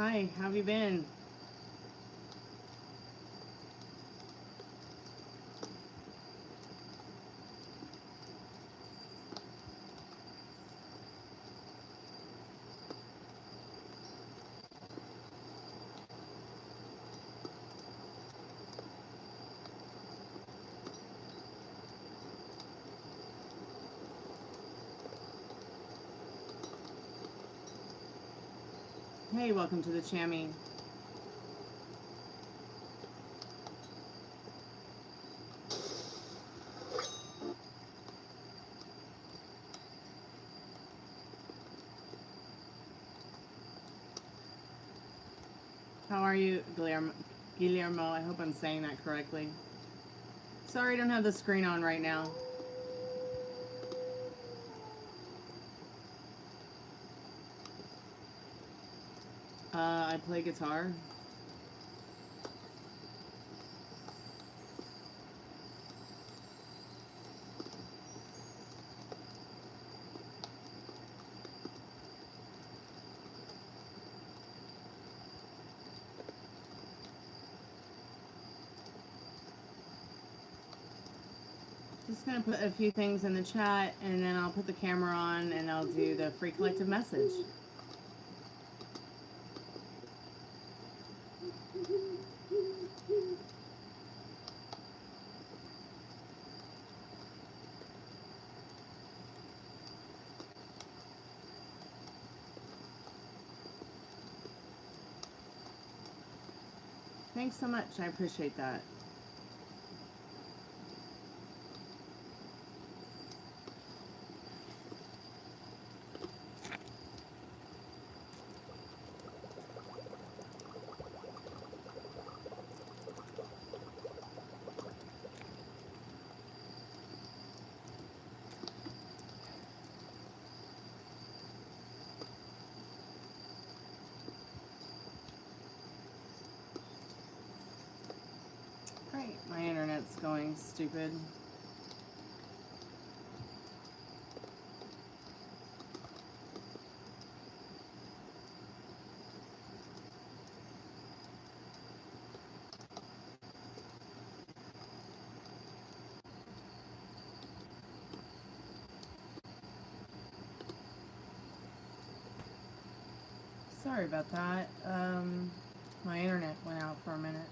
Hi, how have you been? Hey, welcome to the Chammy. How are you, Guillermo? I hope I'm saying that correctly. Sorry, I don't have the screen on right now. I play guitar. Just gonna put a few things in the chat and then I'll put the camera on and I'll do the free collective message. Thanks so much, I appreciate that. Great, my internet's going stupid. Sorry about that. My internet went out for a minute.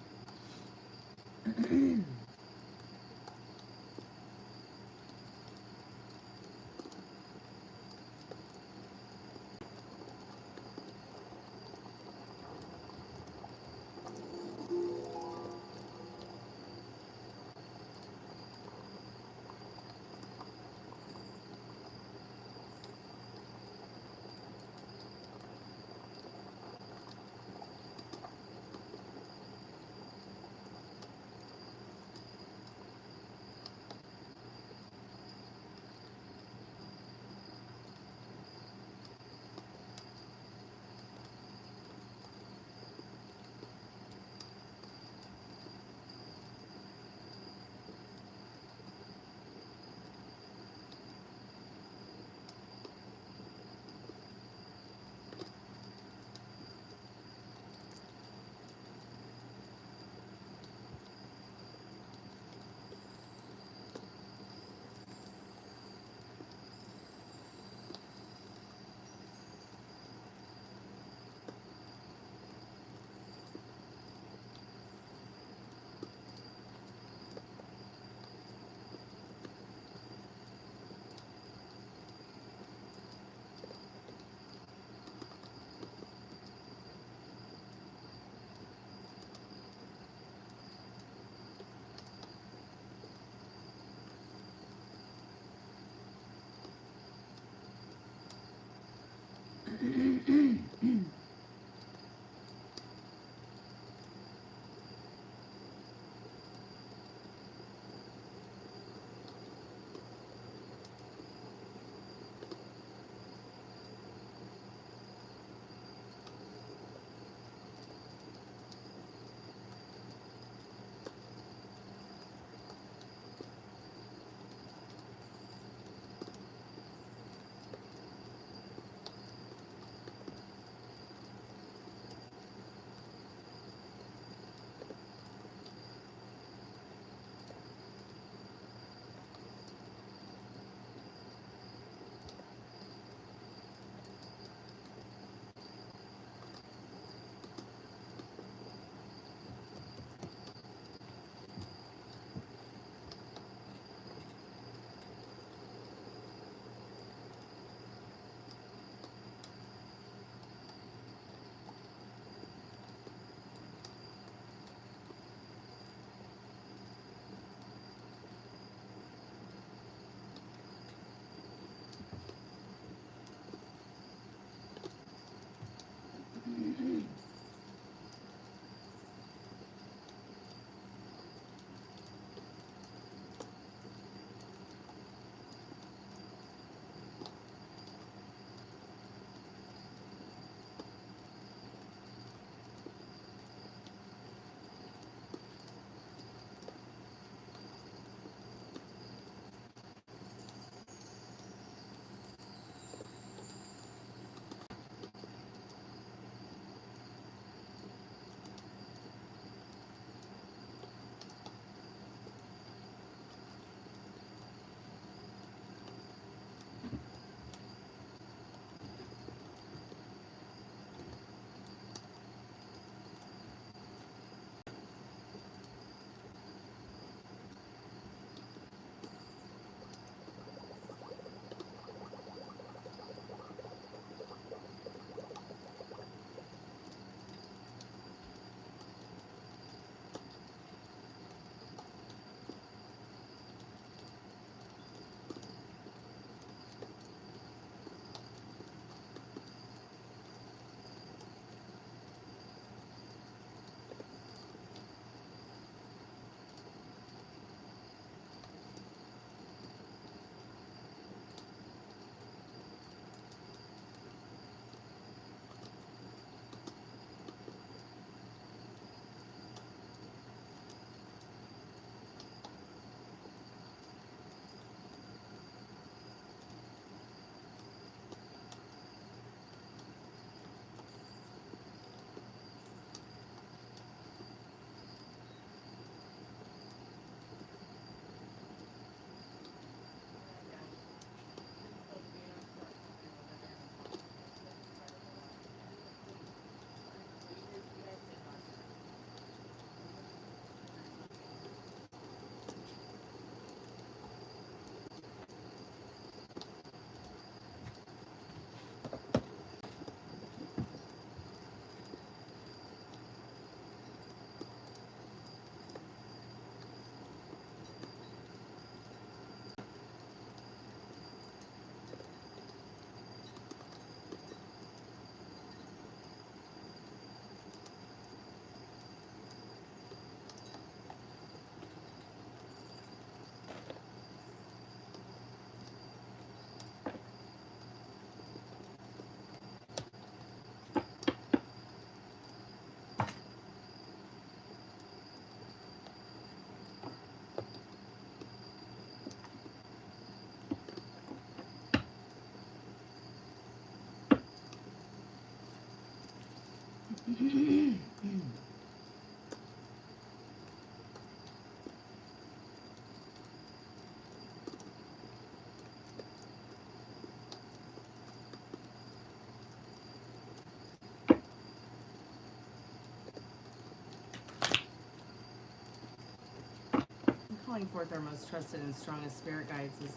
Calling forth our most trusted and strongest spirit guides is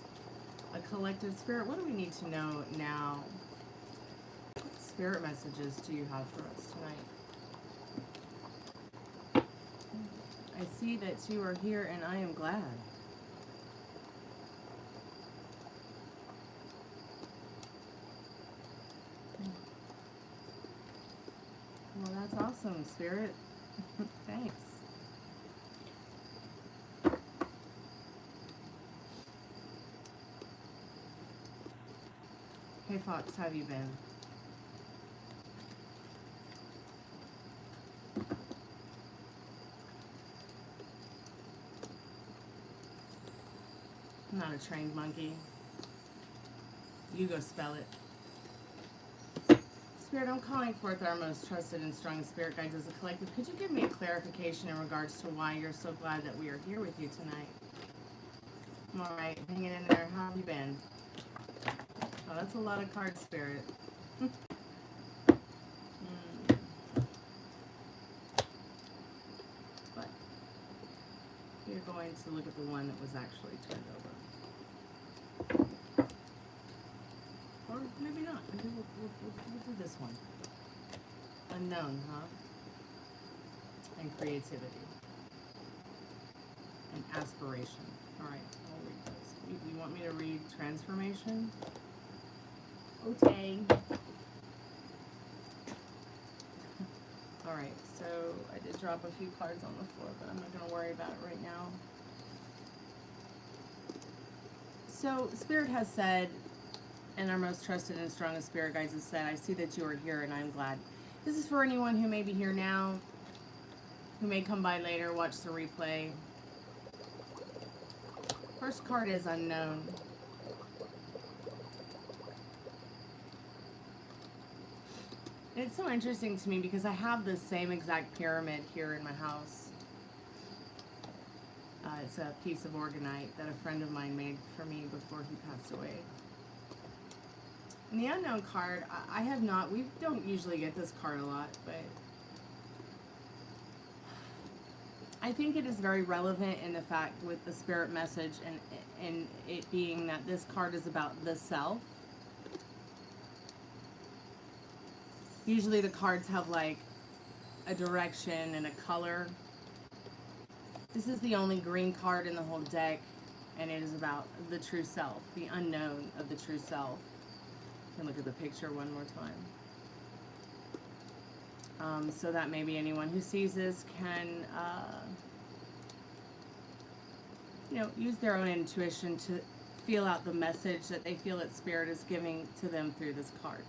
a collective spirit. What do we need to know now? What spirit messages do you have for us tonight? I see that you are here and I am glad. Well, that's awesome, Spirit. Thanks. Hey Fox, how have you been? I'm not a trained monkey. You go spell it. Spirit, I'm calling forth our most trusted and strongest spirit guides as a collective. Could you give me a clarification in regards to why you're so glad that we are here with you tonight? I'm alright, hanging in there. How have you been? Oh, that's a lot of cards, Spirit. But you're going to look at the one that was actually turned over. Or maybe not. Maybe we'll do this one. Unknown, huh? And creativity. And aspiration. Alright, I'll read those. You want me to read transformation? Okay. Alright, so I did drop a few cards on the floor, but I'm not going to worry about it right now. So, Spirit has said, and our most trusted and strongest spirit guides have said, I see that you are here and I'm glad. This is for anyone who may be here now, who may come by later, watch the replay. First card is unknown. And it's so interesting to me because I have the same exact pyramid here in my house. It's a piece of organite that a friend of mine made for me before he passed away. And the unknown card, I have not, we don't usually get this card a lot, but I think it is very relevant in the fact with the spirit message and it being that this card is about the self. Usually the cards have like a direction and a color. This is the only green card in the whole deck, and it is about the true self, the unknown of the true self. You can look at the picture one more time. So that maybe anyone who sees this can, you know, use their own intuition to feel out the message that they feel that Spirit is giving to them through this card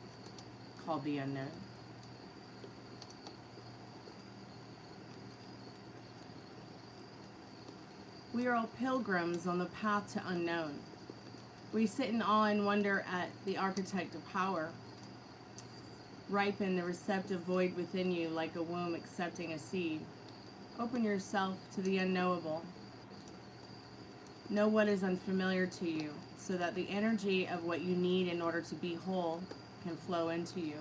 called the unknown. We are all pilgrims on the path to unknown. We sit in awe and wonder at the architect of power. Ripen the receptive void within you like a womb accepting a seed. Open yourself to the unknowable. Know what is unfamiliar to you so that the energy of what you need in order to be whole can flow into you.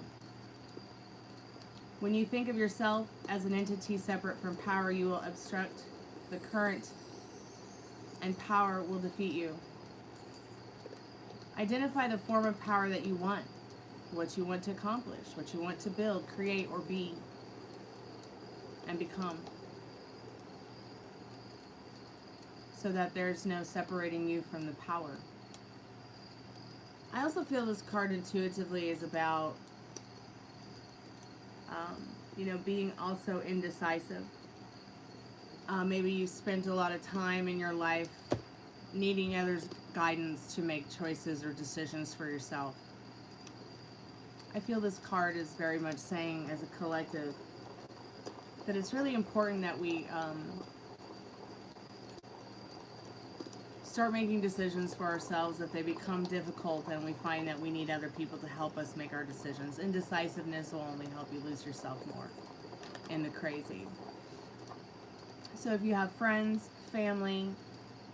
When you think of yourself as an entity separate from power, you will obstruct the current and power will defeat you. Identify the form of power that you want, what you want to accomplish, what you want to build, create, or be, and become, so that there's no separating you from the power. I also feel this card intuitively is about, you know, being also indecisive. Maybe you spent a lot of time in your life needing others' guidance to make choices or decisions for yourself. I feel this card is very much saying as a collective that it's really important that we start making decisions for ourselves if they become difficult and we find that we need other people to help us make our decisions. Indecisiveness will only help you lose yourself more in the crazy. So if you have friends, family,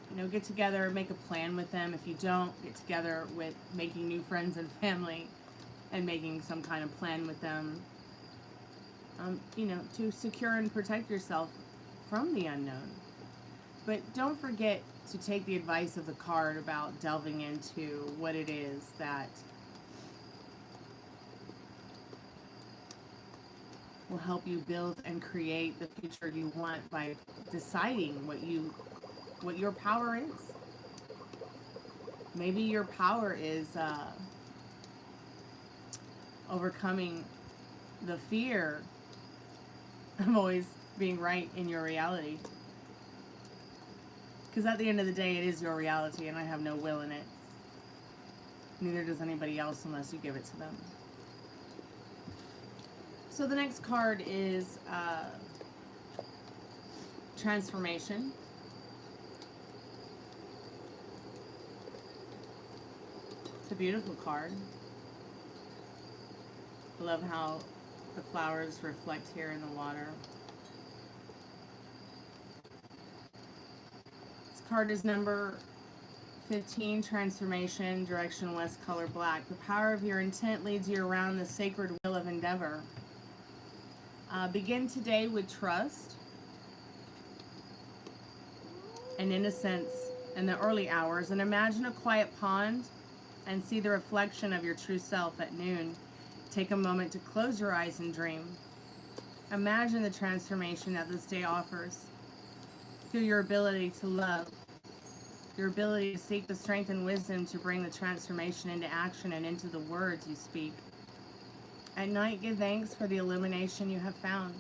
you know, get together, make a plan with them. If you don't, get together with making new friends and family and making some kind of plan with them, you know, to secure and protect yourself from the unknown. But don't forget to take the advice of the card about delving into what it is that will help you build and create the future you want by deciding what your power is. Maybe your power is overcoming the fear of always being right in your reality. Because at the end of the day, it is your reality, and I have no will in it. Neither does anybody else unless you give it to them. So the next card is transformation. It's a beautiful card. I love how the flowers reflect here in the water. This card is number 15, transformation, direction west, color black. The power of your intent leads you around the sacred wheel of endeavor. Begin today with trust and innocence in the early hours, and imagine a quiet pond and see the reflection of your true self at noon. Take a moment to close your eyes and dream. Imagine the transformation that this day offers. Feel your ability to love, your ability to seek the strength and wisdom to bring the transformation into action and into the words you speak. At night, give thanks for the illumination you have found.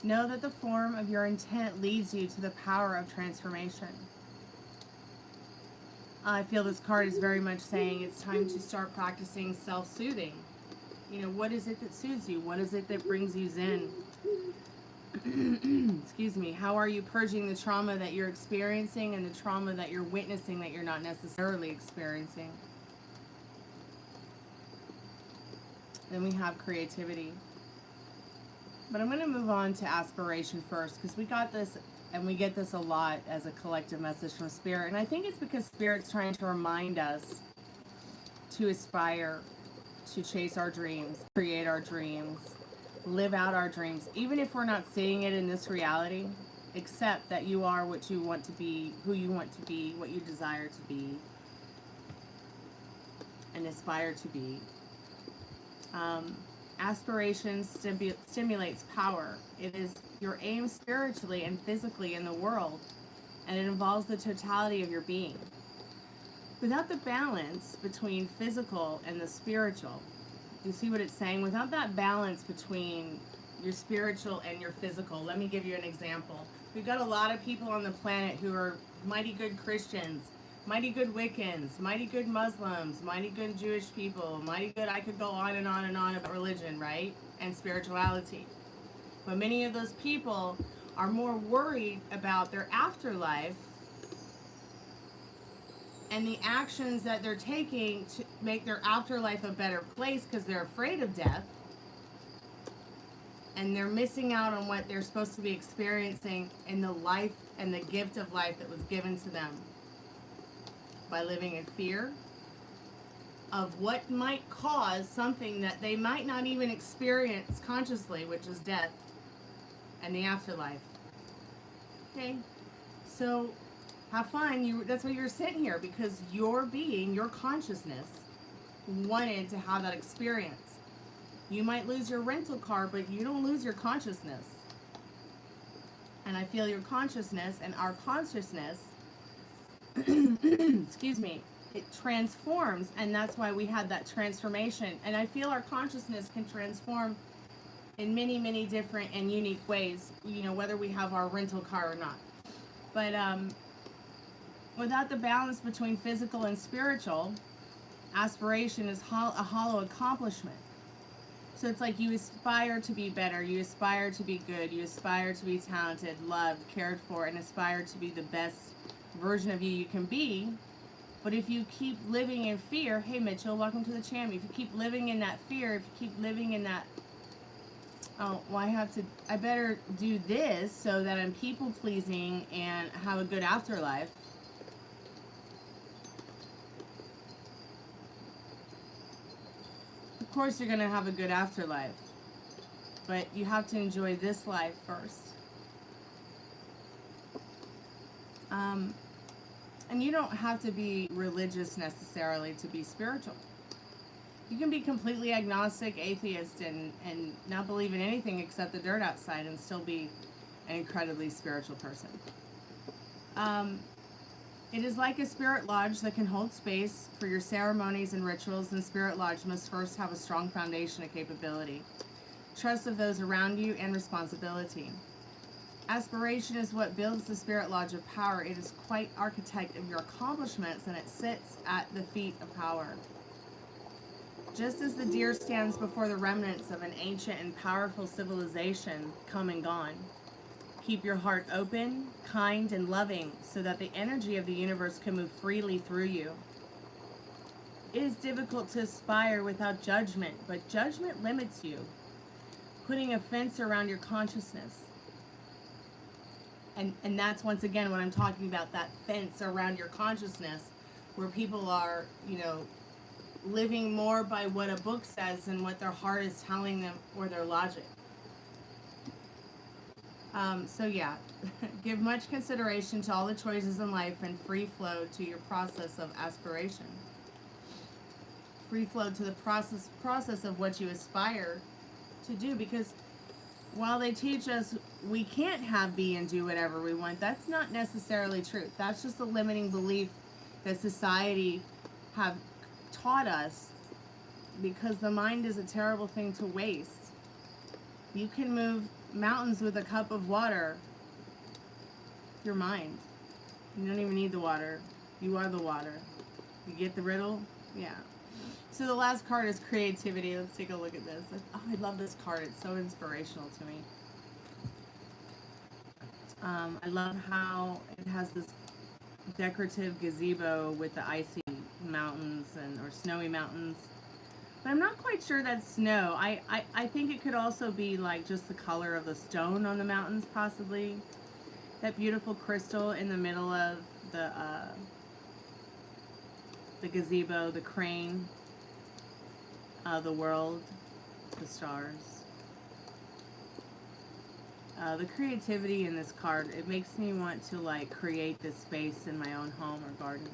Know that the form of your intent leads you to the power of transformation. I feel this card is very much saying it's time to start practicing self-soothing. You know, what is it that soothes you? What is it that brings you zen? Excuse me. How are you purging the trauma that you're experiencing and the trauma that you're witnessing that you're not necessarily experiencing? Then we have creativity. But I'm going to move on to aspiration first, because we got this, and we get this a lot as a collective message from Spirit. And I think it's because Spirit's trying to remind us to aspire, to chase our dreams, create our dreams, live out our dreams, even if we're not seeing it in this reality. Accept that you are what you want to be, who you want to be, what you desire to be, and aspire to be. Aspiration stimulates power. It is your aim spiritually and physically in the world, and it involves the totality of your being. Without the balance between physical and the spiritual, you see what it's saying? Without that balance between your spiritual and your physical, let me give you an example. We've got a lot of people on the planet who are mighty good Christians, mighty good Wiccans, mighty good Muslims, mighty good Jewish people, mighty good, I could go on and on and on about religion, right? And spirituality. But many of those people are more worried about their afterlife and the actions that they're taking to make their afterlife a better place because they're afraid of death. And they're missing out on what they're supposed to be experiencing in the life and the gift of life that was given to them, by living in fear of what might cause something that they might not even experience consciously, which is death and the afterlife. Okay, so have fun. That's why you're sitting here, because your being, your consciousness, wanted to have that experience. You might lose your rental car, but you don't lose your consciousness. And I feel your consciousness and our consciousness excuse me, it transforms, and that's why we had that transformation. And I feel our consciousness can transform in many, many different and unique ways, you know, whether we have our rental car or not. But without the balance between physical and spiritual, aspiration is a hollow accomplishment. So it's like you aspire to be better, you aspire to be good, you aspire to be talented, loved, cared for, and aspire to be the best version of you can be. But if you keep living in fear, hey Mitchell, welcome to the channel. If you keep living in that fear, if you keep living in that, oh, well, I better do this so that I'm people pleasing and have a good afterlife. Of course you're going to have a good afterlife, but you have to enjoy this life first. And you don't have to be religious necessarily to be spiritual. You can be completely agnostic, atheist, and not believe in anything except the dirt outside and still be an incredibly spiritual person. It is like a spirit lodge that can hold space for your ceremonies and rituals, and spirit lodge must first have a strong foundation of capability, trust of those around you, and responsibility. Aspiration is what builds the spirit lodge of power. It is quite architect of your accomplishments, and it sits at the feet of power. Just as the deer stands before the remnants of an ancient and powerful civilization come and gone, keep your heart open, kind, and loving so that the energy of the universe can move freely through you. It is difficult to aspire without judgment, but judgment limits you, putting a fence around your consciousness. And that's once again what I'm talking about, that fence around your consciousness, where people are, you know, living more by what a book says than what their heart is telling them or their logic. So yeah, give much consideration to all the choices in life and free flow to your process of aspiration. Free flow to the process of what you aspire to do, because while they teach us we can't have, be, and do whatever we want, that's not necessarily true. That's just a limiting belief that society have taught us, because the mind is a terrible thing to waste. You can move mountains with a cup of water. Your mind. You don't even need the water. You are the water. You get the riddle? Yeah. So the last card is creativity. Let's take a look at this. Oh, I love this card. It's so inspirational to me. I love how it has this decorative gazebo with the icy mountains or snowy mountains. But I'm not quite sure that's snow. I think it could also be like just the color of the stone on the mountains, possibly. That beautiful crystal in the middle of the gazebo, the crane, the world, the stars. The creativity in this card, it makes me want to like create this space in my own home or garden.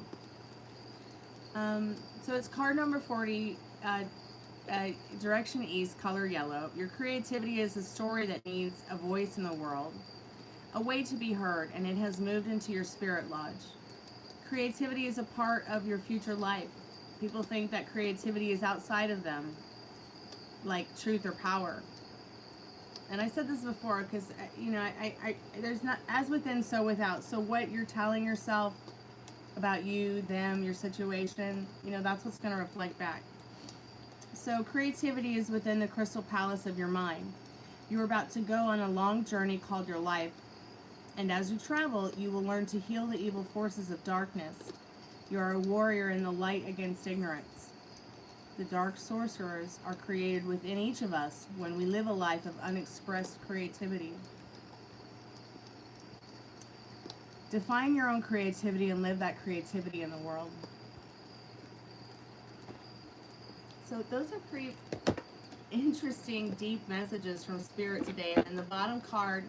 So it's card number 40, direction east, color yellow. Your creativity is a story that needs a voice in the world, a way to be heard, and it has moved into your spirit lodge. Creativity is a part of your future life. People think that creativity is outside of them, like truth or power. And I said this before, because, you know, there's not, as within, so without. So what you're telling yourself about you, them, your situation, you know, that's what's going to reflect back. So creativity is within the crystal palace of your mind. You're about to go on a long journey called your life. And as you travel, you will learn to heal the evil forces of darkness. You are a warrior in the light against ignorance. The dark sorcerers are created within each of us when we live a life of unexpressed creativity. Define your own creativity and live that creativity in the world. So those are pretty interesting, deep messages from Spirit today. And the bottom card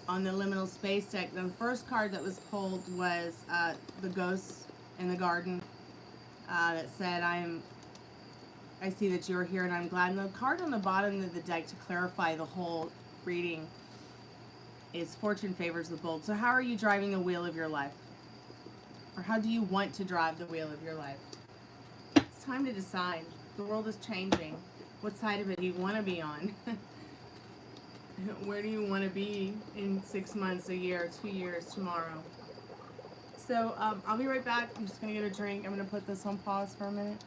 on the liminal space deck, the first card that was pulled was the ghosts in the garden that said, I see that you're here and I'm glad. And the card on the bottom of the deck, to clarify the whole reading, is fortune favors the bold. So how are you driving the wheel of your life? Or how do you want to drive the wheel of your life? It's time to decide. The world is changing. What side of it do you want to be on? Where do you want to be in 6 months, a year, 2 years, tomorrow? So I'll be right back. I'm just going to get a drink. I'm going to put this on pause for a minute.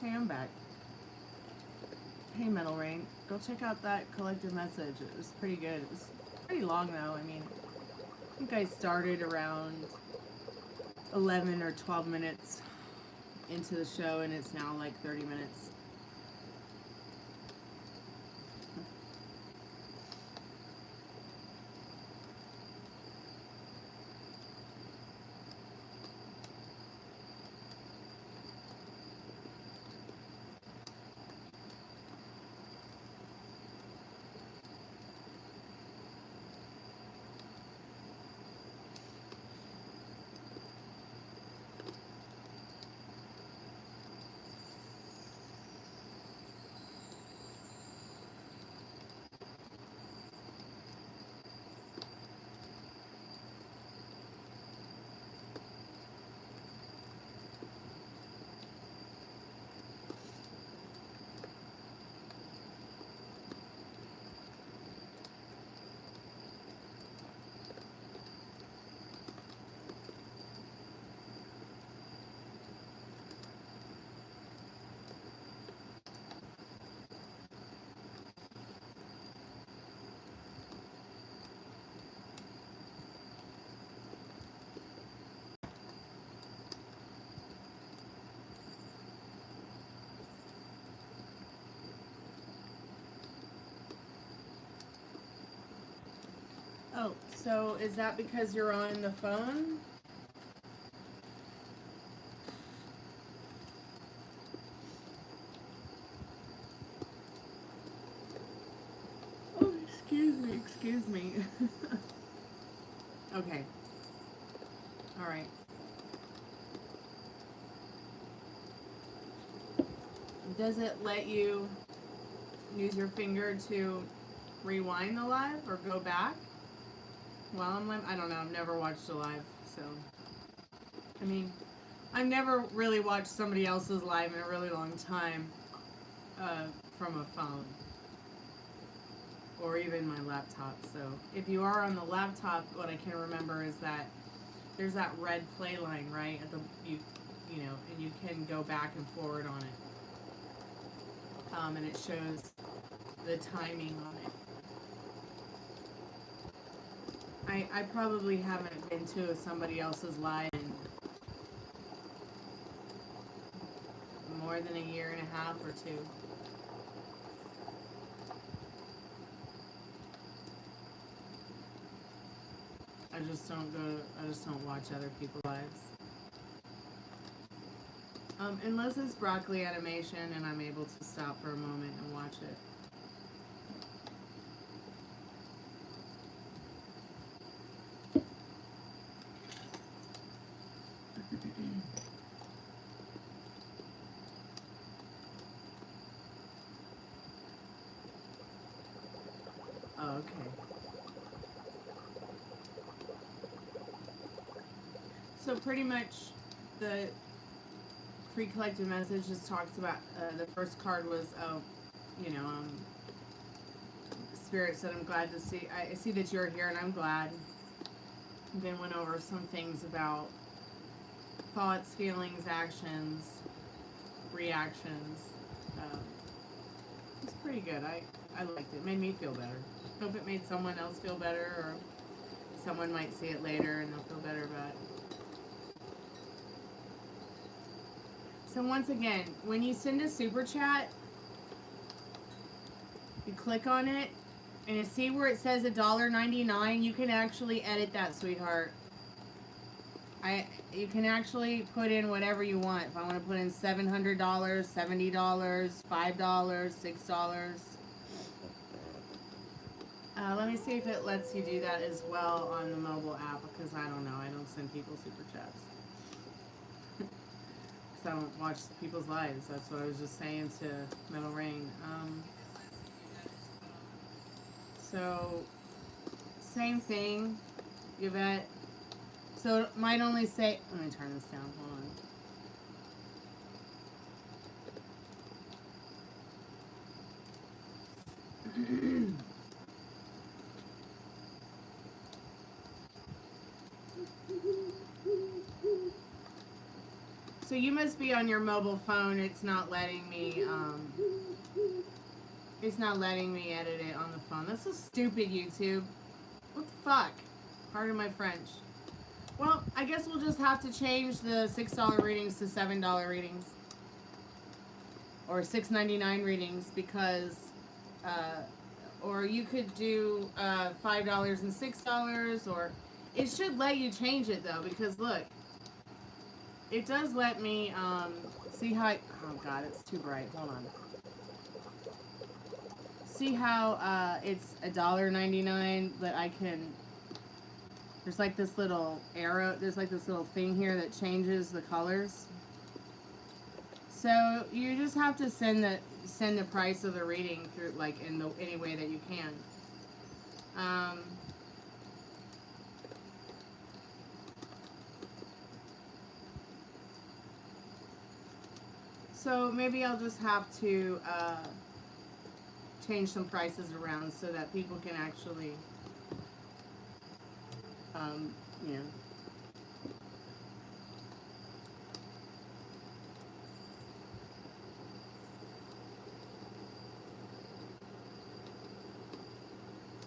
Hey, I'm back. Hey, Metal Rain. Go check out that collective message. It was pretty good. It was pretty long, though. I mean, I think I started around 11 or 12 minutes into the show, and it's now like 30 minutes. Oh, so is that because you're on the phone? Oh, excuse me. Okay. All right. Does it let you use your finger to rewind the live or go back while I'm live? I don't know. I've never watched a live, so. I mean, I've never really watched somebody else's live in a really long time from a phone or even my laptop. So if you are on the laptop, what I can remember is that there's that red play line, right? At the you know, and you can go back and forward on it. And it shows the timing on it. I probably haven't been to somebody else's live in more than a year and a half or two. I just don't watch other people's lives. Unless it's broccoli animation and I'm able to stop for a moment and watch it. Oh, okay. So pretty much the pre-collected message just talks about, the first card was, you know, Spirit said, I'm glad to see, I see that you're here and I'm glad. Then went over some things about thoughts, feelings, actions, reactions. It's pretty good. I liked it. It made me feel better. Hope it made someone else feel better, or someone might see it later and they'll feel better about it. So once again, when you send a super chat, you click on it, and you see where it says $1.99. You can actually edit that, sweetheart. You can actually put in whatever you want. If I want to put in $700, $70, $5, $6. Let me see if it lets you do that as well on the mobile app, because I don't know. I don't send people super chats. Because I don't watch people's lives. That's what I was just saying to Metal Rain. So, same thing, Yvette. So it might only say, let me turn this down, hold on. So you must be on your mobile phone. It's not letting me, edit it on the phone. That's so stupid, YouTube. What the fuck? Pardon my French. Well, I guess we'll just have to change the $6 readings to $7 readings. Or $6.99 readings because, or you could do $5 and $6, or it should let you change it though, because look, it does let me see how oh god, it's too bright. Hold on. See how it's $1.99, but I can. There's like this little arrow. There's like this little thing here that changes the colors. So you just have to send the price of the reading through like in any way that you can. So maybe I'll just have to change some prices around so that people can actually, you know.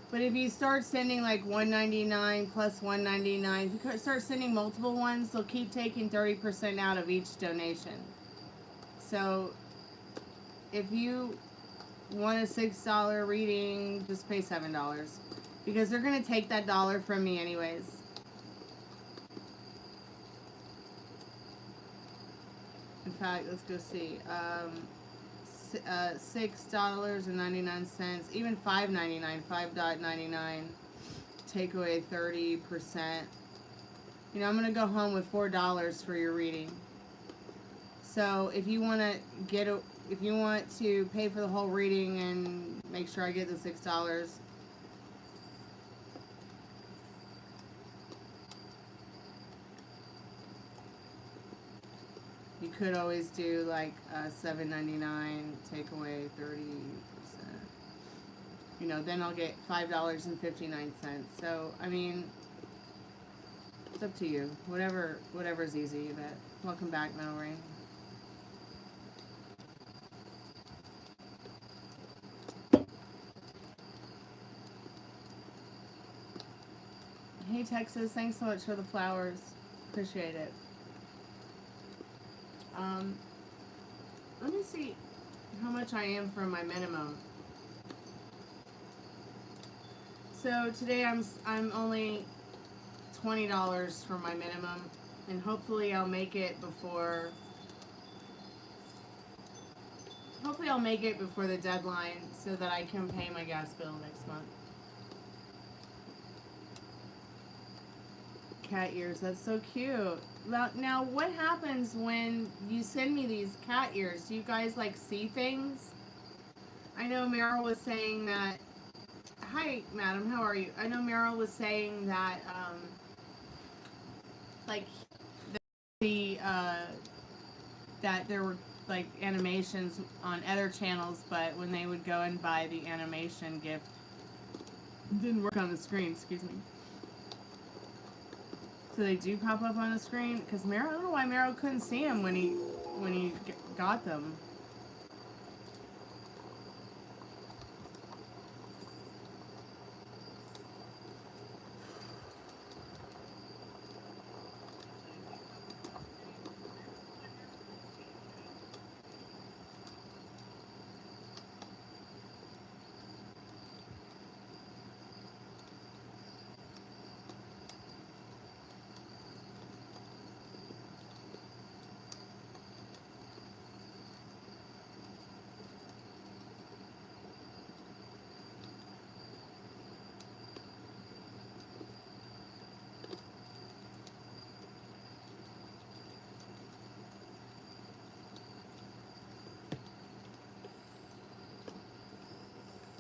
But if you start sending like $1.99 plus $1.99, if you start sending multiple ones, they'll keep taking 30% out of each donation. So if you want a $6 reading, just pay $7. Because they're going to take that dollar from me anyways. In fact, let's go see. $6.99, even $5.99, $5.99, take away 30%. You know, I'm gonna go home with $4 for your reading. So if you want to if you want to pay for the whole reading and make sure I get the $6, you could always do like $7.99, take away 30%. You know, then I'll get $5.59. So I mean, it's up to you. Whatever's easy. But welcome back, Mallory. Hey Texas, thanks so much for the flowers. Appreciate it. Let me see how much I am from my minimum. So today I'm only $20 for my minimum, and hopefully I'll make it before. Hopefully I'll make it before the deadline so that I can pay my gas bill next month. Cat ears, that's so cute. Now, what happens when you send me these cat ears? Do you guys like see things? I know Meryl was saying that. Hi, madam, how are you? I know Meryl was saying that, like, that there were like animations on other channels, but when they would go and buy the animation gift, it didn't work on the screen. Excuse me. So they do pop up on the screen? Because Meryl, I don't know why Meryl couldn't see them when he got them.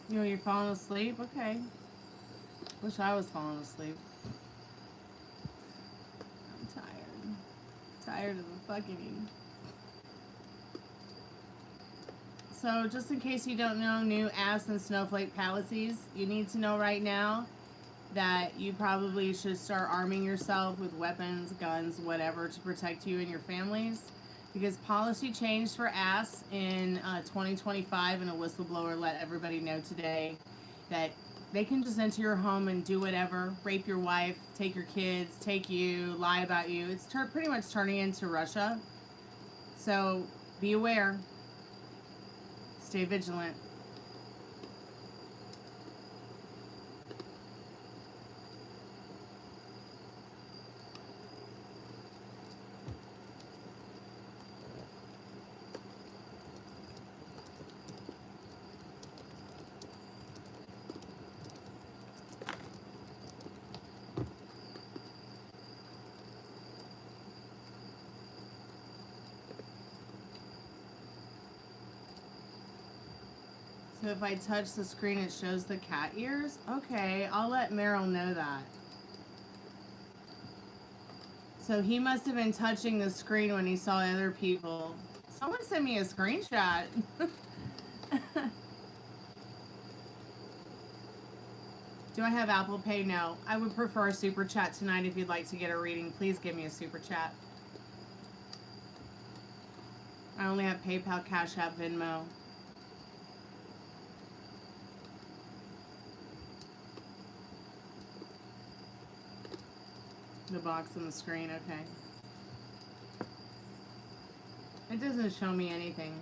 You know, you're falling asleep? Okay. Wish I was falling asleep. I'm tired. Tired of the fucking. So, just in case you don't know new ass and snowflake palaces, you need to know right now that you probably should start arming yourself with weapons, guns, whatever, to protect you and your families. Because policy changed for ass in 2025, and a whistleblower let everybody know today that they can just enter your home and do whatever, rape your wife, take your kids, take you, lie about you. It's pretty much turning into Russia. So be aware. Stay vigilant. So if I touch the screen, it shows the cat ears? Okay, I'll let Meryl know that. So he must have been touching the screen when he saw other people. Someone sent me a screenshot. Do I have Apple Pay? No. I would prefer a super chat tonight. If you'd like to get a reading, please give me a super chat. I only have PayPal, Cash App, Venmo. The box on the screen, okay. It doesn't show me anything.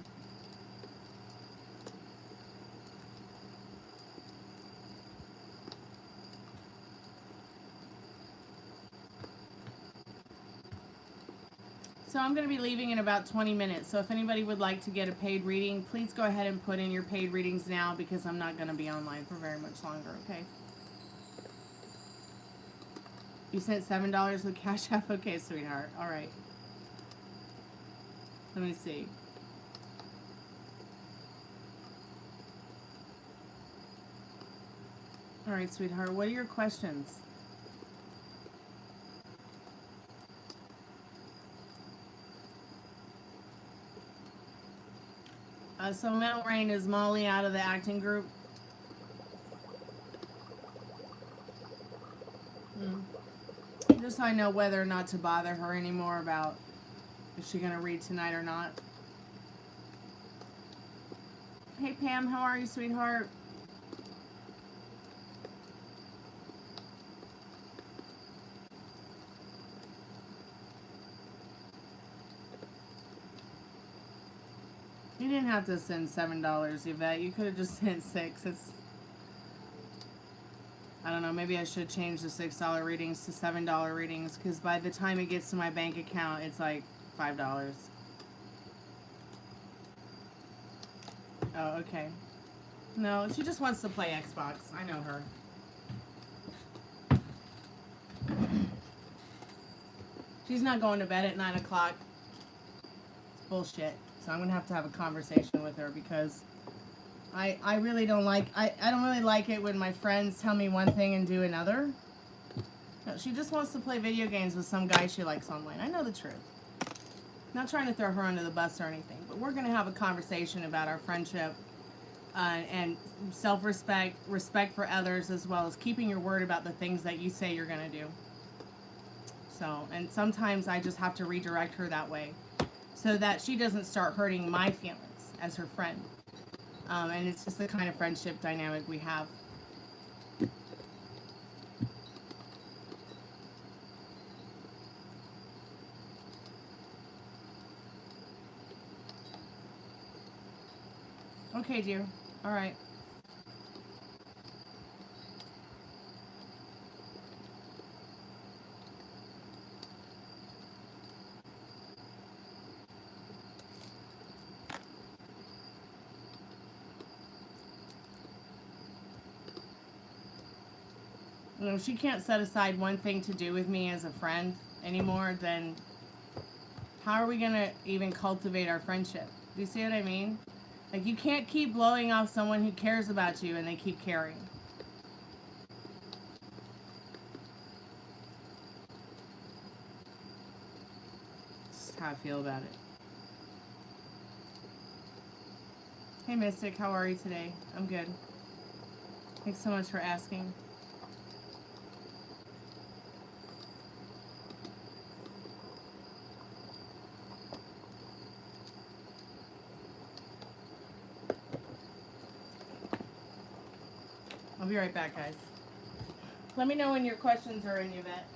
So I'm going to be leaving in about 20 minutes. So if anybody would like to get a paid reading, please go ahead and put in your paid readings now, because I'm not going to be online for very much longer, okay? You sent $7 with Cash App? Okay, sweetheart. All right. Let me see. All right, sweetheart. What are your questions? So Metal Rain, is Molly out of the acting group? Just so I know whether or not to bother her anymore about is she going to read tonight or not. Hey Pam, how are you, sweetheart? You didn't have to send $7, Yvette. You could have just sent $6. I don't know, maybe I should change the $6 readings to $7 readings, because by the time it gets to my bank account, it's like $5. Oh, okay. No, she just wants to play Xbox. I know her. She's not going to bed at 9 o'clock. It's bullshit. So I'm going to have a conversation with her, because I really don't like, I don't really like it when my friends tell me one thing and do another. No, she just wants to play video games with some guy she likes online. I know the truth. Not trying to throw her under the bus or anything, but we're going to have a conversation about our friendship and self-respect, respect for others, as well as keeping your word about the things that you say you're going to do. So, and sometimes I just have to redirect her that way so that she doesn't start hurting my feelings as her friend. And it's just the kind of friendship dynamic we have. Okay, dear. All right. You know, if she can't set aside one thing to do with me as a friend anymore, then how are we going to even cultivate our friendship? Do you see what I mean? Like, you can't keep blowing off someone who cares about you and they keep caring. That's how I feel about it. Hey, Mystic, how are you today? I'm good. Thanks so much for asking. be right back, guys. Let me know when your questions are in, Yvette.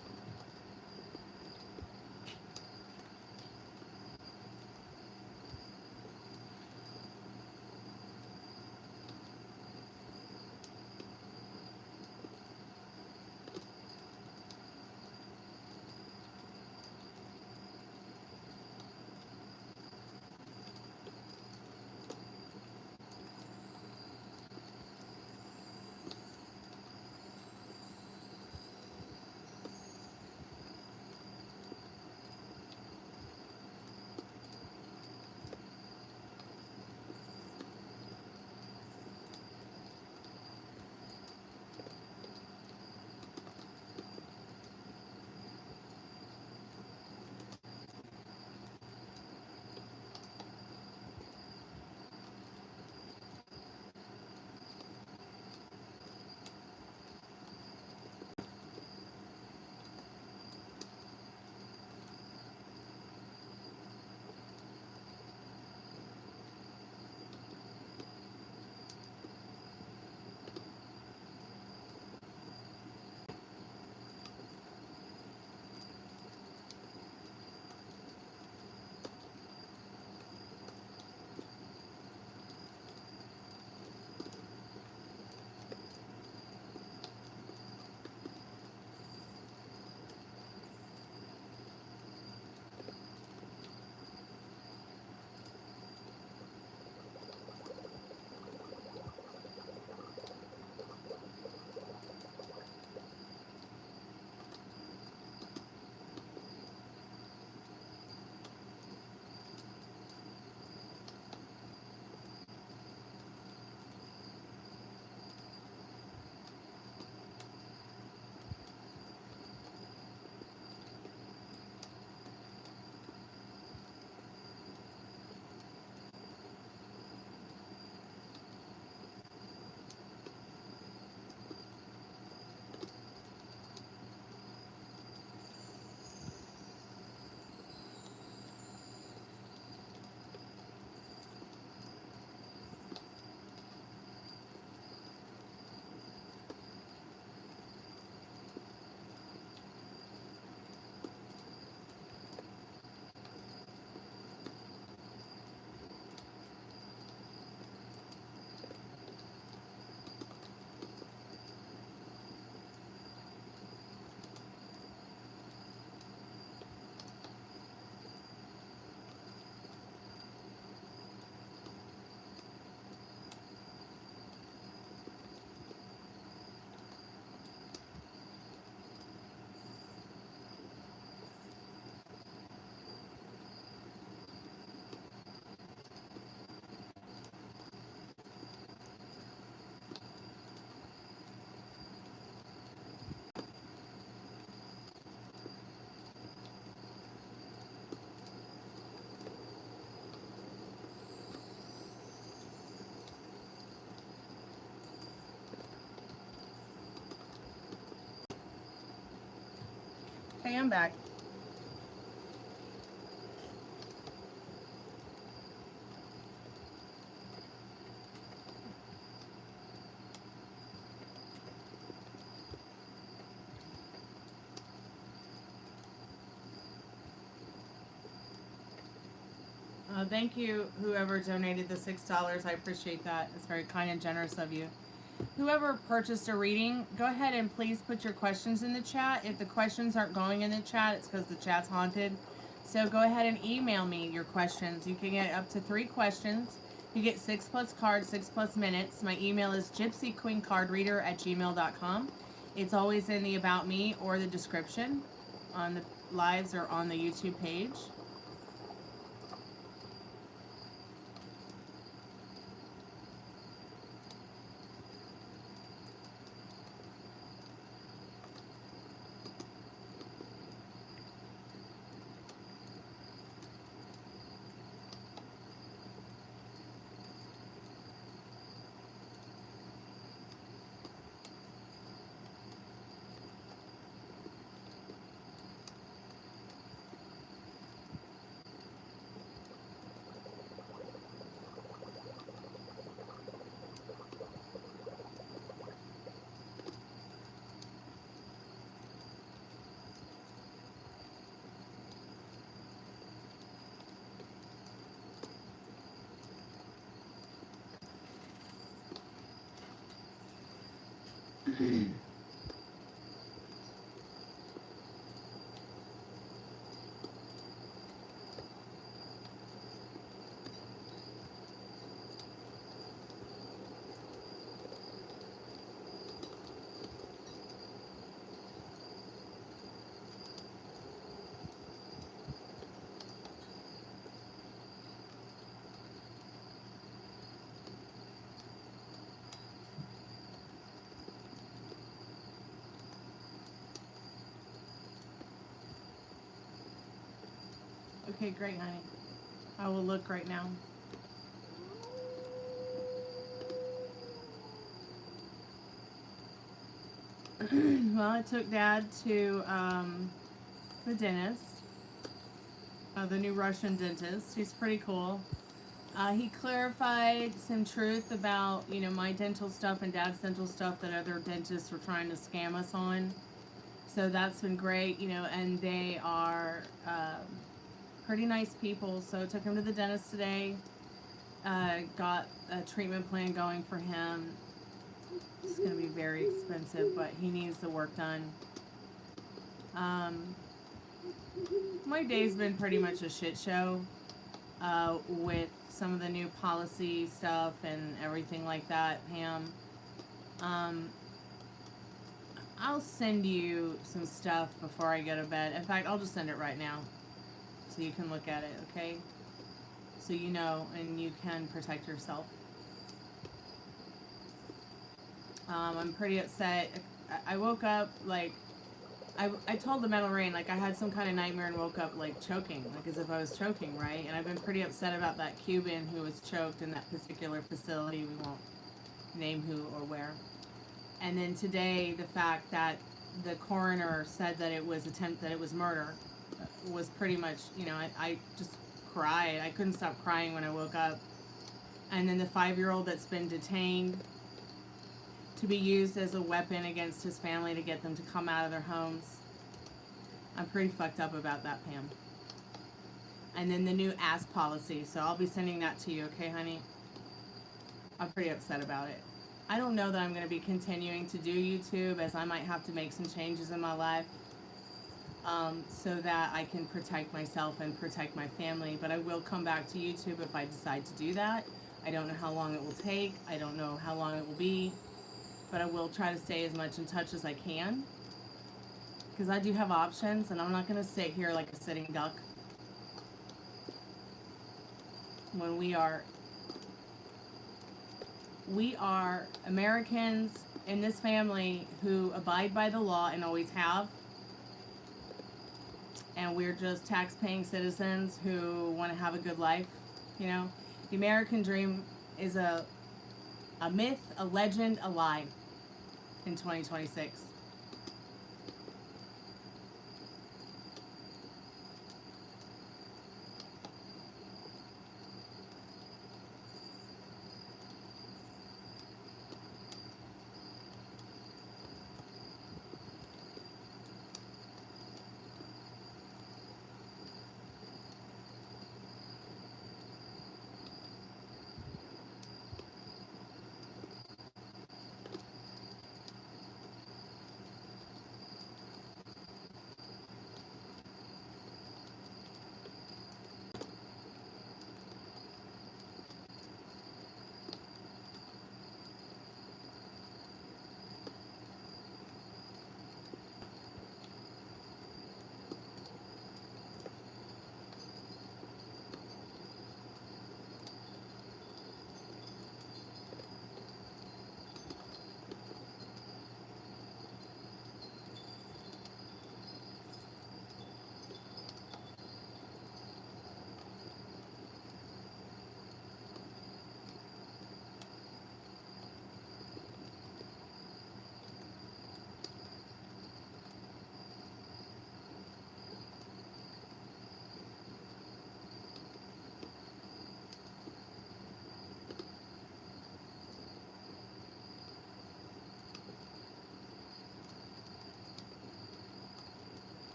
Hey, I'm back. Thank you, whoever donated the $6. I appreciate that. It's very kind and generous of you. Whoever purchased a reading, go ahead and please put your questions in the chat. If the questions aren't going in the chat, it's because the chat's haunted. So go ahead and email me your questions. You can get up to 3 questions. You get 6+ cards, 6+ minutes. My email is gypsyqueencardreader@gmail.com. It's always in the About Me or the description on the lives or on the YouTube page. Okay, great, honey. I will look right now. Well, I took Dad to the dentist, the new Russian dentist. He's pretty cool. He clarified some truth about, you know, my dental stuff and Dad's dental stuff that other dentists were trying to scam us on. So that's been great, you know, and they are pretty nice people. So I took him to the dentist today. Got a treatment plan going for him. It's going to be very expensive, but he needs the work done. My day's been pretty much a shit show with some of the new policy stuff and everything like that, Pam. I'll send you some stuff before I go to bed. In fact, I'll just send it right now so you can look at it, okay? So you know and you can protect yourself. I'm pretty upset. I woke up like, I told the Metal Rain, like I had some kind of nightmare and woke up like choking, like as if I was choking, right? And I've been pretty upset about that Cuban who was choked in that particular facility. We won't name who or where. And then today, the fact that the coroner said that it was murder was pretty much, you know, I just cried. I couldn't stop crying when I woke up. And then the 5-year-old that's been detained to be used as a weapon against his family to get them to come out of their homes. I'm pretty fucked up about that, Pam. And then the new ask policy. So I'll be sending that to you, okay, honey? I'm pretty upset about it. I don't know that I'm going to be continuing to do YouTube, as I might have to make some changes in my life so that I can protect myself and protect my family. But I will come back to YouTube if I decide to do that. I don't know how long it will take. I don't know how long it will be. But I will try to stay as much in touch as I can. Because I do have options, and I'm not going to sit here like a sitting duck. When we are Americans in this family who abide by the law and always have. And we're just tax-paying citizens who want to have a good life, you know. The American dream is a myth, a legend, a lie in 2026.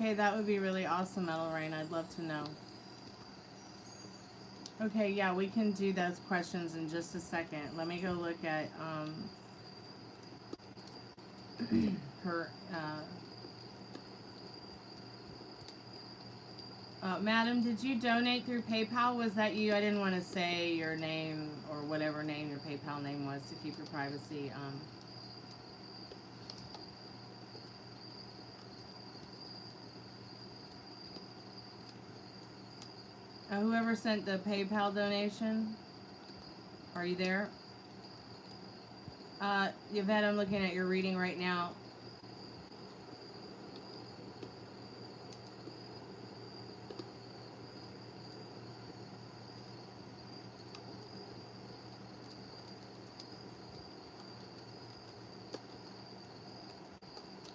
Okay, that would be really awesome, Metal Rain. I'd love to know. Okay, yeah, we can do those questions in just a second. Let me go look at her. Madam, did you donate through PayPal? Was that you? I didn't want to say your name or whatever name your PayPal name was to keep your privacy. Whoever sent the PayPal donation, are you there? Yvette, I'm looking at your reading right now.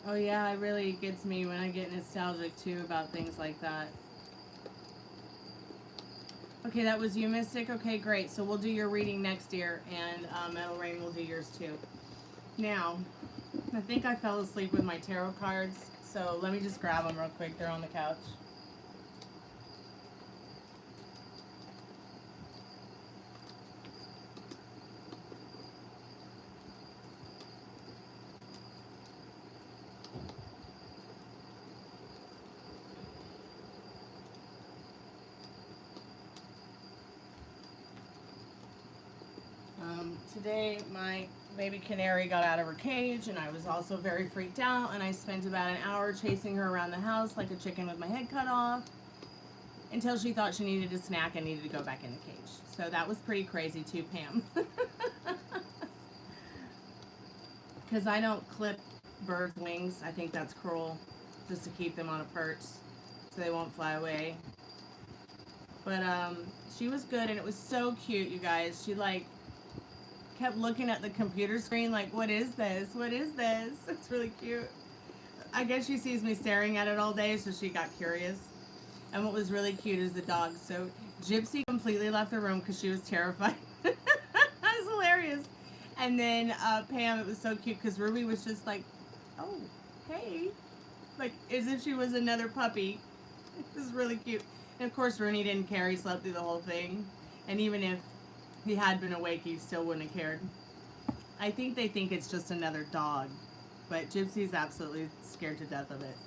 Oh yeah, it really gets me when I get nostalgic too about things like that. Okay, that was you, Mystic. Okay, great. So we'll do your reading next year, and Metal Rain will do yours too. Now, I think I fell asleep with my tarot cards, so let me just grab them real quick. They're on the couch. Today, my baby canary got out of her cage, and I was also very freaked out, and I spent about an hour chasing her around the house like a chicken with my head cut off until she thought she needed a snack and needed to go back in the cage. So that was pretty crazy too, Pam. Because I don't clip birds' wings. I think that's cruel, just to keep them on a perch so they won't fly away. But she was good, and it was so cute, you guys. She like kept looking at the computer screen like, what is this? What is this? It's really cute. I guess she sees me staring at it all day, so she got curious. And what was really cute is the dog. So Gypsy completely left the room because she was terrified. That was hilarious. And then Pam, it was so cute because Ruby was just like, oh, hey. Like, as if she was another puppy. It was really cute. And of course, Rooney didn't care. He slept through the whole thing. And even if he had been awake, he still wouldn't have cared. I think they think it's just another dog, but Gypsy's absolutely scared to death of it.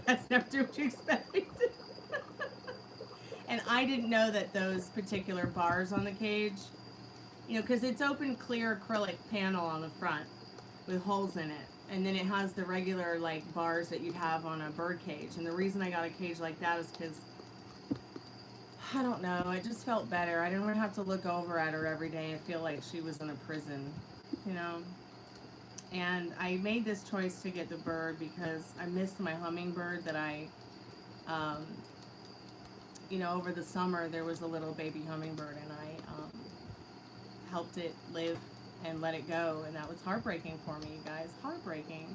That's never what you expected. And I didn't know that those particular bars on the cage, you know, because it's open clear acrylic panel on the front with holes in it. And then it has the regular, like, bars that you'd have on a bird cage. And the reason I got a cage like that is because I don't know, it just felt better. I didn't want to have to look over at her every day and feel like she was in a prison, you know. And I made this choice to get the bird because I missed my hummingbird that I, you know, over the summer there was a little baby hummingbird, and I helped it live and let it go, and that was heartbreaking for me, you guys, heartbreaking.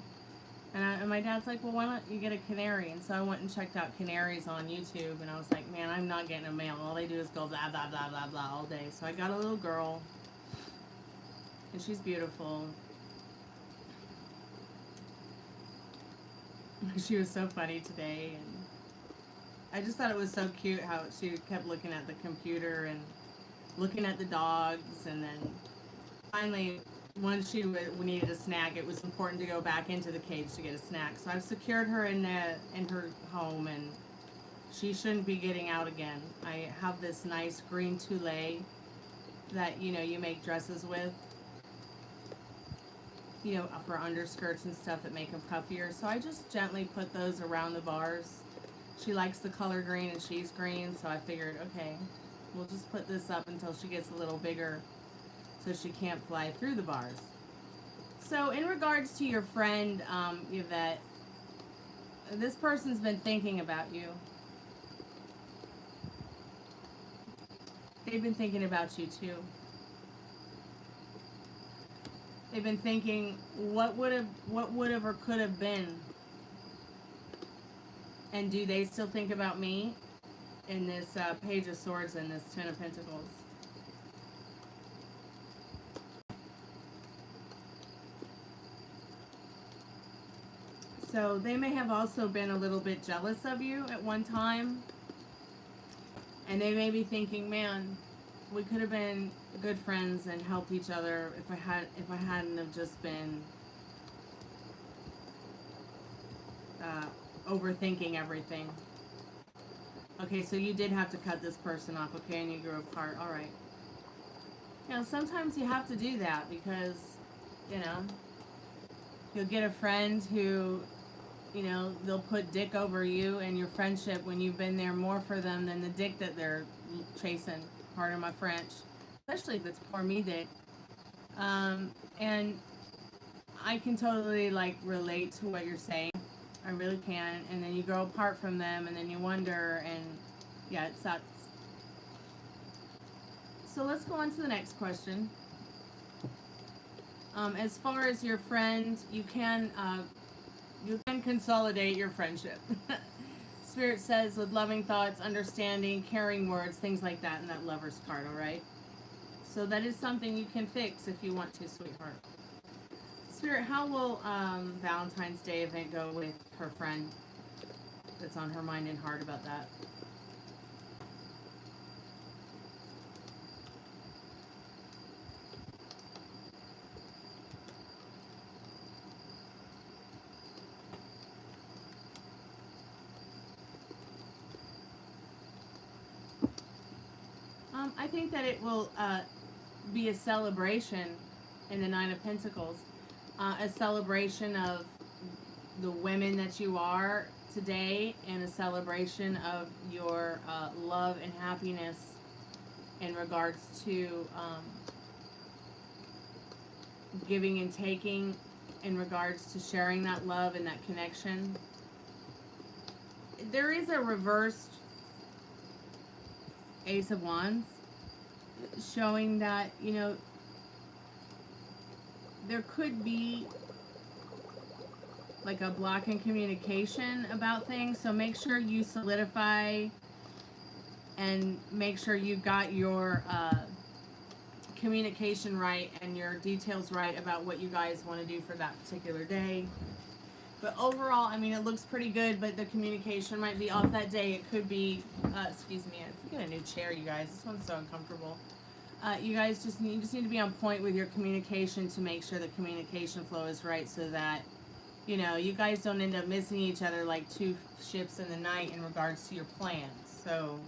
And my dad's like, well, why don't you get a canary? And so I went and checked out canaries on YouTube, and I was like, man, I'm not getting a male. All they do is go blah, blah, blah, blah, blah all day. So I got a little girl, and she's beautiful. She was so funny today, and I just thought it was so cute how she kept looking at the computer and looking at the dogs, and then finally, once she needed a snack, it was important to go back into the cage to get a snack. So I've secured her in her home, and she shouldn't be getting out again. I have this nice green tulle that, you know, you make dresses with, you know, for underskirts and stuff that make them puffier. So I just gently put those around the bars. She likes the color green, and she's green, so I figured, okay, we'll just put this up until she gets a little bigger, so she can't fly through the bars. So in regards to your friend, Yvette, this person's been thinking about you. They've been thinking about you too. They've been thinking, what would have or could have been? And do they still think about me? In this Page of Swords and this Ten of Pentacles. So they may have also been a little bit jealous of you at one time. And they may be thinking, man, we could have been good friends and helped each other if I hadn't have just been overthinking everything. Okay, so you did have to cut this person off, okay, and you grew apart. All right. You know, sometimes you have to do that because, you know, you'll get a friend who, you know, they'll put dick over you and your friendship when you've been there more for them than the dick that they're chasing. Pardon my French. Especially if it's poor me dick. And I can totally, like, relate to what you're saying. I really can. And then you grow apart from them and then you wonder, and yeah, it sucks. So let's go on to the next question. As far as your friend, you can consolidate your friendship. Spirit says with loving thoughts, understanding, caring words, things like that in that Lover's card, all right? So that is something you can fix if you want to, sweetheart. Spirit, how will Valentine's Day event go with her friend that's on her mind and heart about that? I think that it will be a celebration in the Nine of Pentacles. A celebration of the women that you are today and a celebration of your love and happiness in regards to giving and taking, in regards to sharing that love and that connection. There is a reversed Ace of Wands showing that, you know, there could be like a block in communication about things. So make sure you solidify and make sure you got your communication right and your details right about what you guys want to do for that particular day. But overall, I mean, it looks pretty good, but the communication might be off that day. It could be, excuse me, I get a new chair, you guys. This one's so uncomfortable. You guys just need to be on point with your communication to make sure the communication flow is right so that, you know, you guys don't end up missing each other like two ships in the night in regards to your plans. So,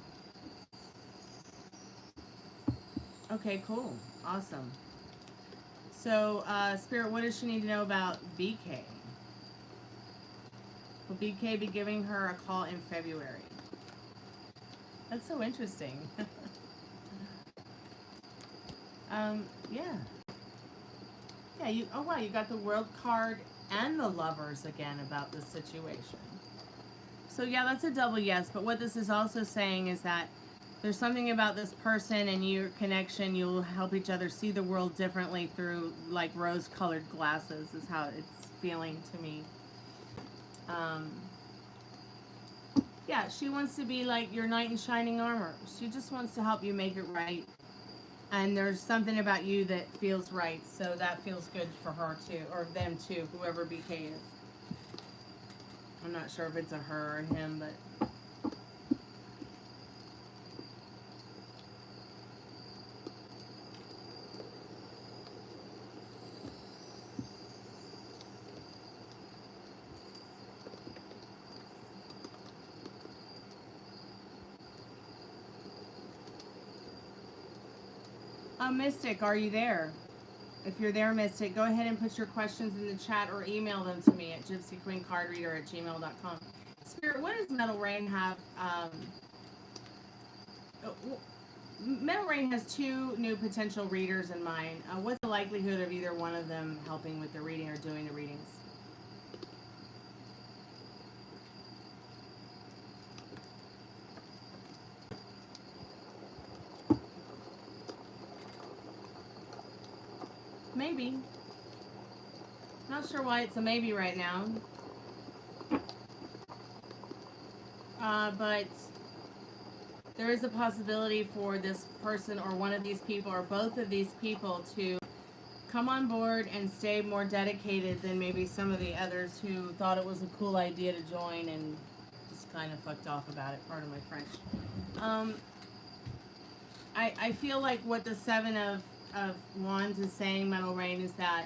okay, cool. Awesome. So, Spirit, what does she need to know about BK? Will BK be giving her a call in February? That's so interesting. Yeah. Yeah, oh wow, you got the World card and the Lovers again about this situation. So yeah, that's a double yes, but what this is also saying is that there's something about this person and your connection, you'll help each other see the world differently through like rose-colored glasses is how it's feeling to me. Yeah, she wants to be like your knight in shining armor. She just wants to help you make it right. And there's something about you that feels right, so that feels good for her too, or them too, whoever BK is. I'm not sure if it's a her or him, but... Mystic, are you there? If you're there, Mystic, go ahead and put your questions in the chat or email them to me at gypsyqueencardreader@gmail.com. Spirit, what does Metal Rain have? Metal Rain has two new potential readers in mind. What's the likelihood of either one of them helping with the reading or doing the readings? Maybe. Not sure why it's a maybe right now. But there is a possibility for this person or one of these people or both of these people to come on board and stay more dedicated than maybe some of the others who thought it was a cool idea to join and just kind of fucked off about it. Pardon my French. I feel like what the Seven of Wands is saying, Metal Rain, is that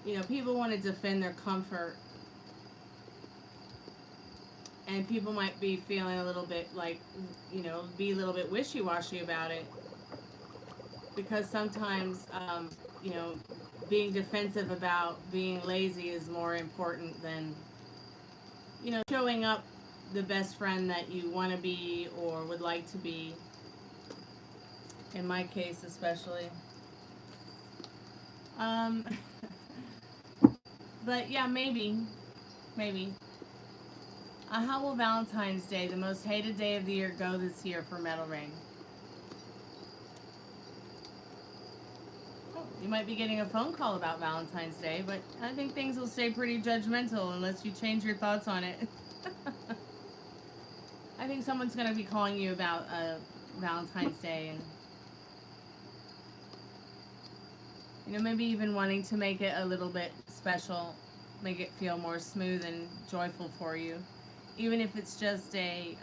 you know, people want to defend their comfort, and people might be feeling a little bit like, you know, be a little bit wishy-washy about it, because sometimes, you know, being defensive about being lazy is more important than, you know, showing up the best friend that you want to be or would like to be, in my case especially. But yeah, maybe. How will Valentine's Day, the most hated day of the year, go this year for Metal Rain? Oh, you might be getting a phone call about Valentine's Day, but I think things will stay pretty judgmental unless you change your thoughts on it. I think someone's going to be calling you about Valentine's Day, and you know, maybe even wanting to make it a little bit special, make it feel more smooth and joyful for you, even if it's just a,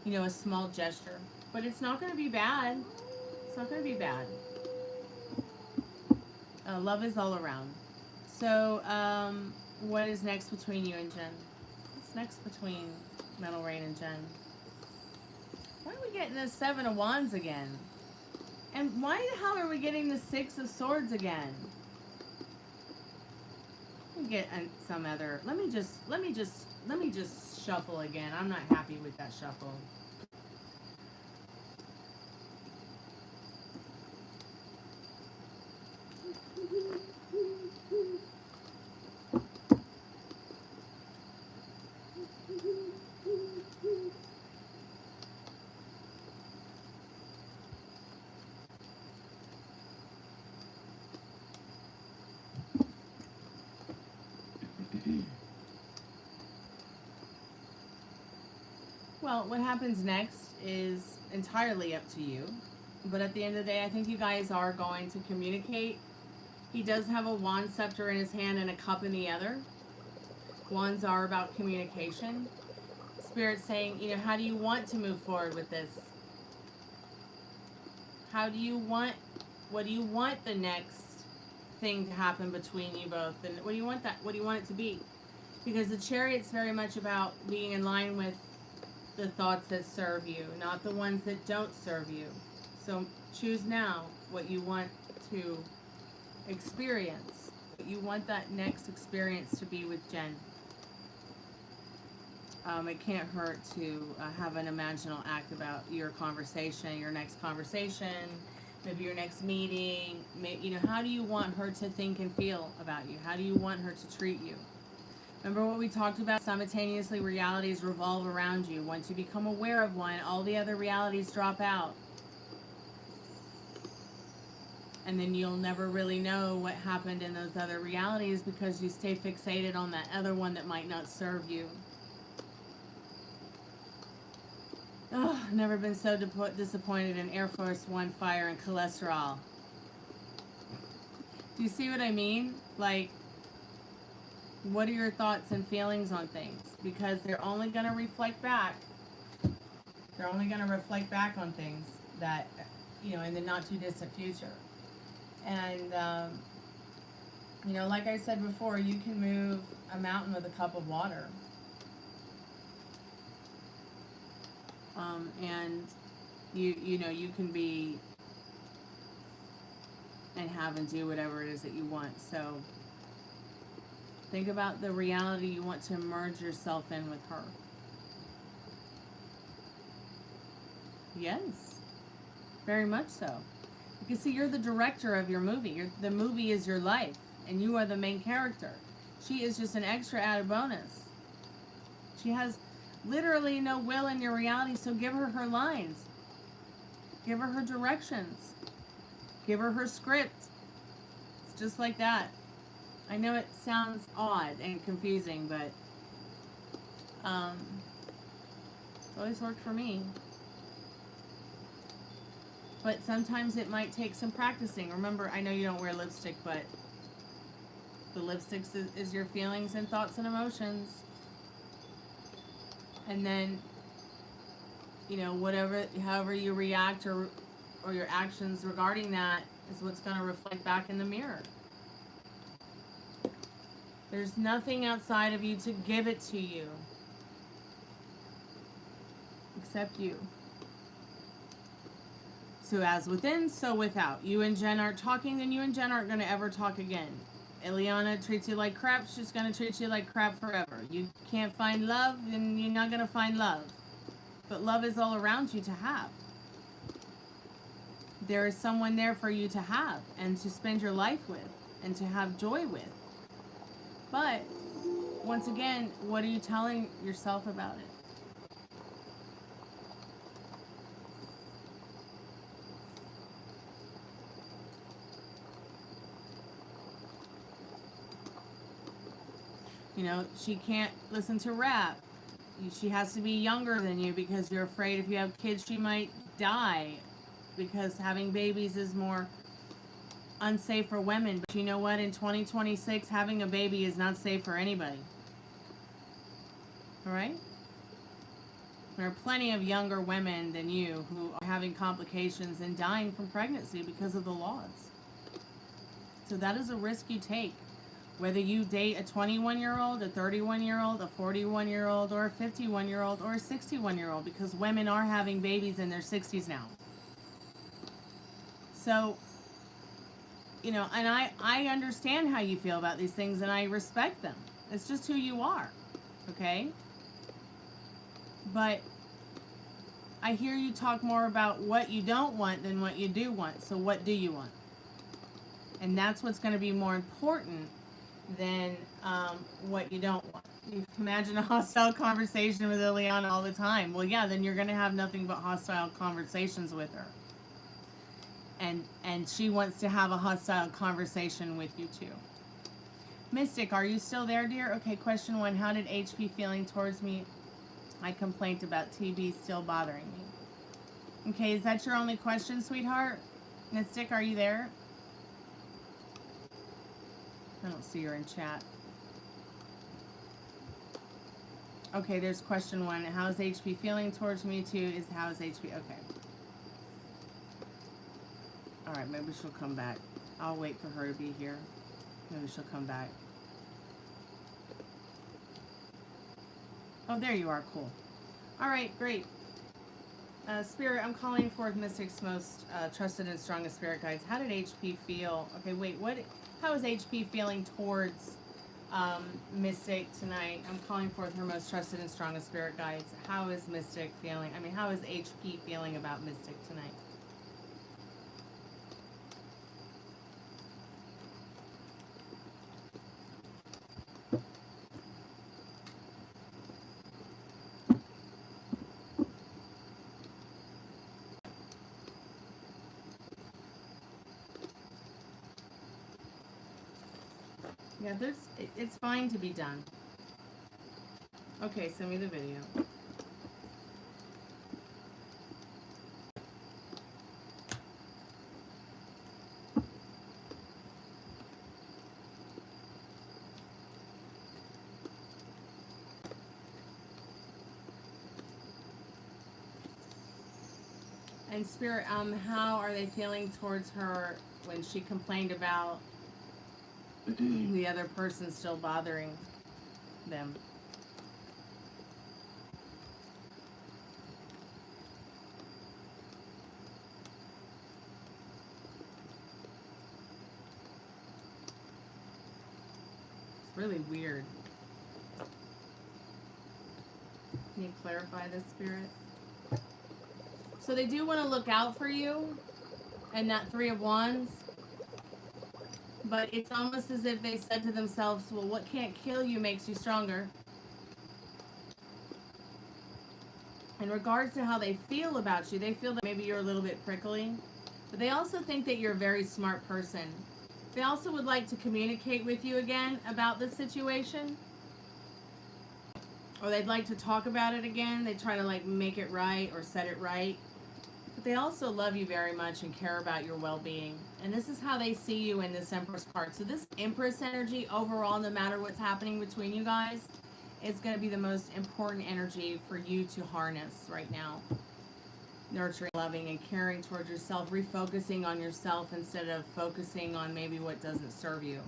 you know, a small gesture. But it's not going to be bad. It's not going to be bad. Love is all around. So, what is next between you and Jen? What's next between Metal Rain and Jen? Why are we getting this Seven of Wands again? And why the hell are we getting the Six of Swords again? Let me get some other. Let me just shuffle again. I'm not happy with that shuffle. Well, what happens next is entirely up to you. But at the end of the day, I think you guys are going to communicate. He does have a wand scepter in his hand and a cup in the other. Wands are about communication. Spirit's saying, you know, how do you want to move forward with this? What do you want the next thing to happen between you both? And what do you want it to be? Because the Chariot's very much about being in line with the thoughts that serve you, not the ones that don't serve you. So choose now what you want to experience. What you want that next experience to be with Jen. It can't hurt to have an imaginal act about your conversation, your next conversation, maybe your next meeting. You know, how do you want her to think and feel about you? How do you want her to treat you? Remember what we talked about? Simultaneously, realities revolve around you. Once you become aware of one, all the other realities drop out. And then you'll never really know what happened in those other realities because you stay fixated on that other one that might not serve you. Oh, never been so disappointed in Air Force One fire and cholesterol. Do you see what I mean? Like, what are your thoughts and feelings on things? Because they're only going to reflect back. They're only going to reflect back on things that, you know, in the not too distant future. And, you know, like I said before, you can move a mountain with a cup of water. And you know, you can be and have and do whatever it is that you want. So think about the reality you want to merge yourself in with her. Yes, very much so. Because see, you're the director of your movie. The movie is your life, and you are the main character. She is just an extra added bonus. She has literally no will in your reality, so give her her lines. Give her her directions. Give her her script. It's just like that. I know it sounds odd and confusing, but it's always worked for me. But sometimes it might take some practicing. Remember, I know you don't wear lipstick, but the lipstick is your feelings and thoughts and emotions. And then, you know, however you react or your actions regarding that is what's going to reflect back in the mirror. There's nothing outside of you to give it to you except you. So as within, so without. You and Jen aren't talking, then you and Jen aren't going to ever talk again. Ileana treats you like crap, she's going to treat you like crap forever. You can't find love, then you're not going to find love. But love is all around you to have. There is someone there for you to have and to spend your life with and to have joy with. But, once again, what are you telling yourself about it? You know, she can't listen to rap. She has to be younger than you because you're afraid if you have kids she might die because having babies is more unsafe for women. But you know what? In 2026, having a baby is not safe for anybody. Alright? There are plenty of younger women than you who are having complications and dying from pregnancy because of the laws. So that is a risk you take. Whether you date a 21-year-old, a 31-year-old, a 41-year-old, or a 51-year-old, or a 61-year-old, because women are having babies in their 60s now. So, you know, and I understand how you feel about these things, and I respect them. It's just who you are, okay? But I hear you talk more about what you don't want than what you do want. So what do you want? And that's what's going to be more important than what you don't want. You imagine a hostile conversation with Ileana all the time. Well, yeah, then you're going to have nothing but hostile conversations with her. And she wants to have a hostile conversation with you too. Mystic, are you still there, dear? Okay, question 1. How did HP feeling towards me? My complaint about TB still bothering me. Okay, is that your only question, sweetheart? Mystic, are you there? I don't see her in chat. Okay, there's question 1. How's HP feeling towards me? 2 is how's HP? Okay. Alright, maybe she'll come back. I'll wait for her to be here. Maybe she'll come back. Oh, there you are. Cool. Alright, great. Spirit, I'm calling forth Mystic's most trusted and strongest spirit guides. How did HP feel? Okay, wait, how is HP feeling towards Mystic tonight? I'm calling forth her most trusted and strongest spirit guides. How is Mystic feeling? I mean, how is HP feeling about Mystic tonight? Yeah, it's fine to be done. Okay, send me the video. And Spirit, how are they feeling towards her when she complained about the other person still bothering them? It's really weird. Can you clarify this, Spirit? So they do want to look out for you and that 3 of Wands. But it's almost as if they said to themselves, well, what can't kill you makes you stronger. In regards to how they feel about you, they feel that maybe you're a little bit prickly. But they also think that you're a very smart person. They also would like to communicate with you again about this situation. Or they'd like to talk about it again. They try to like make it right or set it right. But they also love you very much and care about your well-being. And this is how they see you in this Empress card. So this Empress energy overall, no matter what's happening between you guys, is going to be the most important energy for you to harness right now. Nurturing, loving, and caring towards yourself. Refocusing on yourself instead of focusing on maybe what doesn't serve you.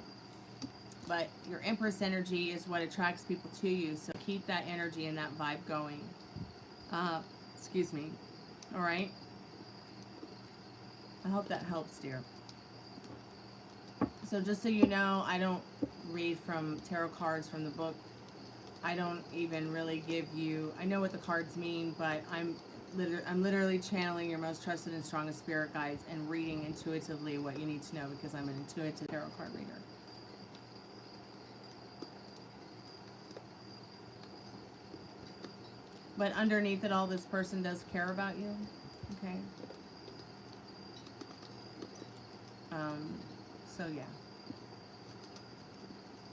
But your Empress energy is what attracts people to you. So keep that energy and that vibe going. Excuse me. All right. I hope that helps, dear. So just so you know, I don't read from tarot cards from the book. I don't even really give you, I know what the cards mean, but I'm literally channeling your most trusted and strongest spirit guides and reading intuitively what you need to know because I'm an intuitive tarot card reader. But underneath it all, this person does care about you. Okay. So yeah.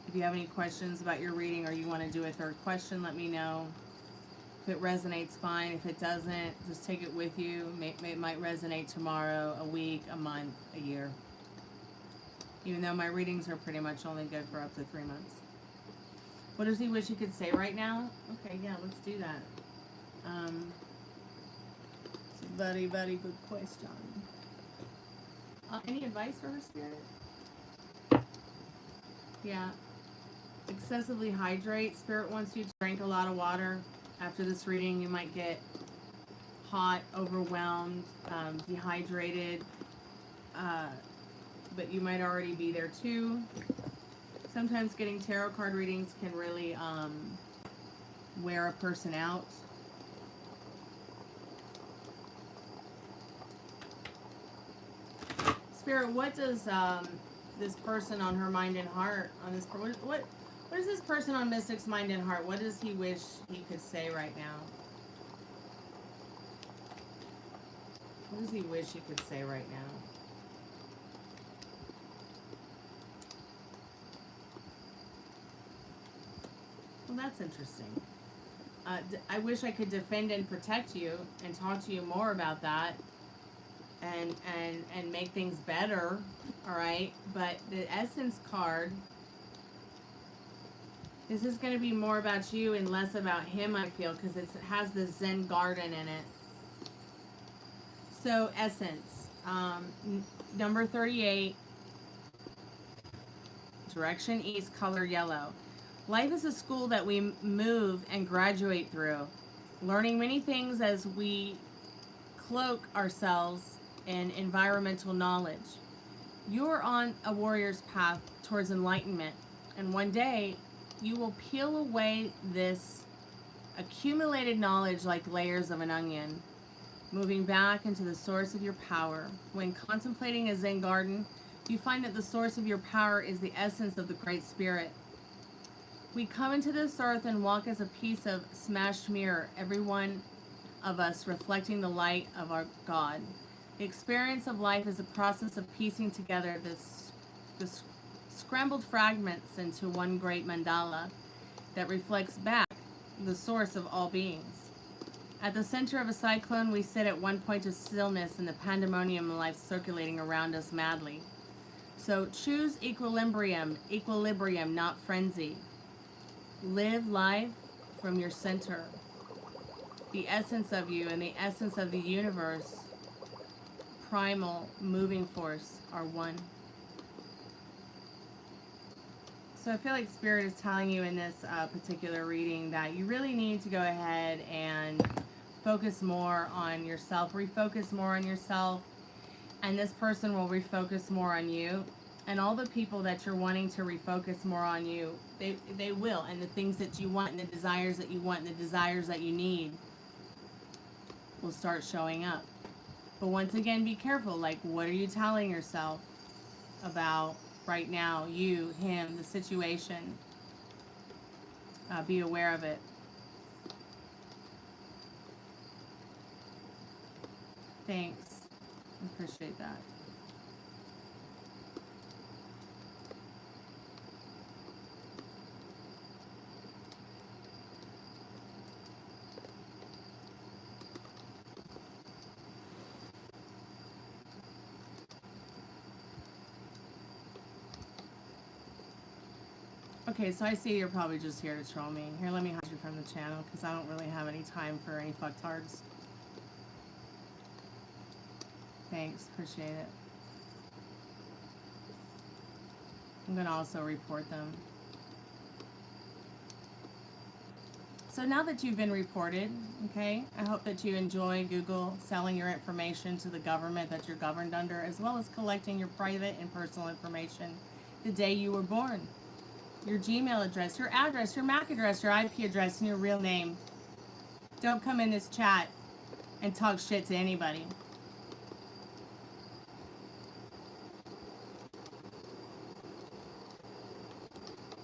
If you have any questions about your reading or you want to do a third question, let me know. If it resonates, fine. If it doesn't, just take it with you. It might resonate tomorrow, a week, a month, a year. Even though my readings are pretty much only good for up to 3 months. What does he wish he could say right now? Okay, yeah, let's do that. It's a very, very good question. Any advice for her, Spirit? Yeah. Excessively hydrate. Spirit wants you to drink a lot of water. After this reading, you might get hot, overwhelmed, dehydrated, but you might already be there too. Sometimes getting tarot card readings can really wear a person out. Spirit, what does this person on her mind and heart, on this, what is this person on Mystic's mind and heart? What does he wish he could say right now? What does he wish he could say right now? Well, that's interesting. I wish I could defend and protect you and talk to you more about that and make things better, all right? But the Essence card, this is going to be more about you and less about him, I feel, because it has the Zen garden in it. So, Essence, number 38, direction east, color yellow. Life is a school that we move and graduate through, learning many things as we cloak ourselves in environmental knowledge. You're on a warrior's path towards enlightenment, and one day you will peel away this accumulated knowledge like layers of an onion, moving back into the source of your power. When contemplating a Zen garden, you find that the source of your power is the essence of the Great Spirit. We come into this earth and walk as a piece of smashed mirror, every one of us reflecting the light of our God. The experience of life is a process of piecing together this scrambled fragments into one great mandala that reflects back the source of all beings. At the center of a cyclone, we sit at one point of stillness in the pandemonium of life circulating around us madly. So choose equilibrium, not frenzy. Live life from your center. The essence of you and the essence of the universe, primal, moving force, are one. So I feel like Spirit is telling you in this particular reading that you really need to go ahead and focus more on yourself, refocus more on yourself, and this person will refocus more on you. And all the people that you're wanting to refocus more on you, they will. And the things that you want and the desires that you want and the desires that you need will start showing up. But once again, be careful. Like, what are you telling yourself about right now? You, him, the situation. Be aware of it. Thanks. I appreciate that. Okay, so I see you're probably just here to troll me. Here, let me hide you from the channel because I don't really have any time for any fucktards. Thanks, appreciate it. I'm gonna also report them. So now that you've been reported, okay, I hope that you enjoy Google selling your information to the government that you're governed under, as well as collecting your private and personal information the day you were born. Your Gmail address, your address, your MAC address, your IP address, and your real name. Don't come in this chat and talk shit to anybody.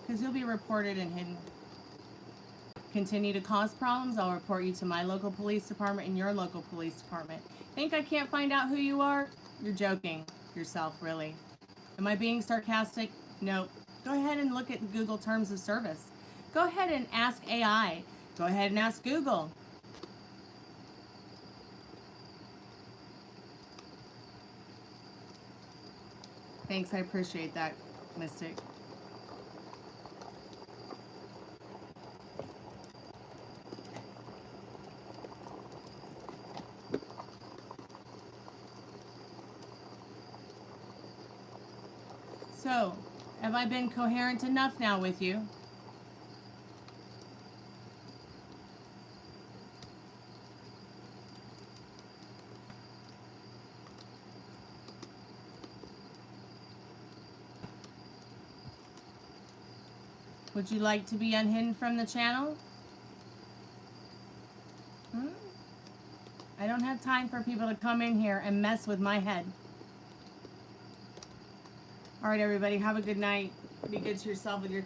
Because you'll be reported and hidden. Continue to cause problems, I'll report you to my local police department and your local police department. Think I can't find out who you are? You're joking yourself, really. Am I being sarcastic? Nope. Go ahead and look at Google Terms of Service. Go ahead and ask AI. Go ahead and ask Google. Thanks, I appreciate that, Mystic. So, have I been coherent enough now with you? Would you like to be unhidden from the channel? I don't have time for people to come in here and mess with my head. All right, everybody, have a good night. Be good to yourself with your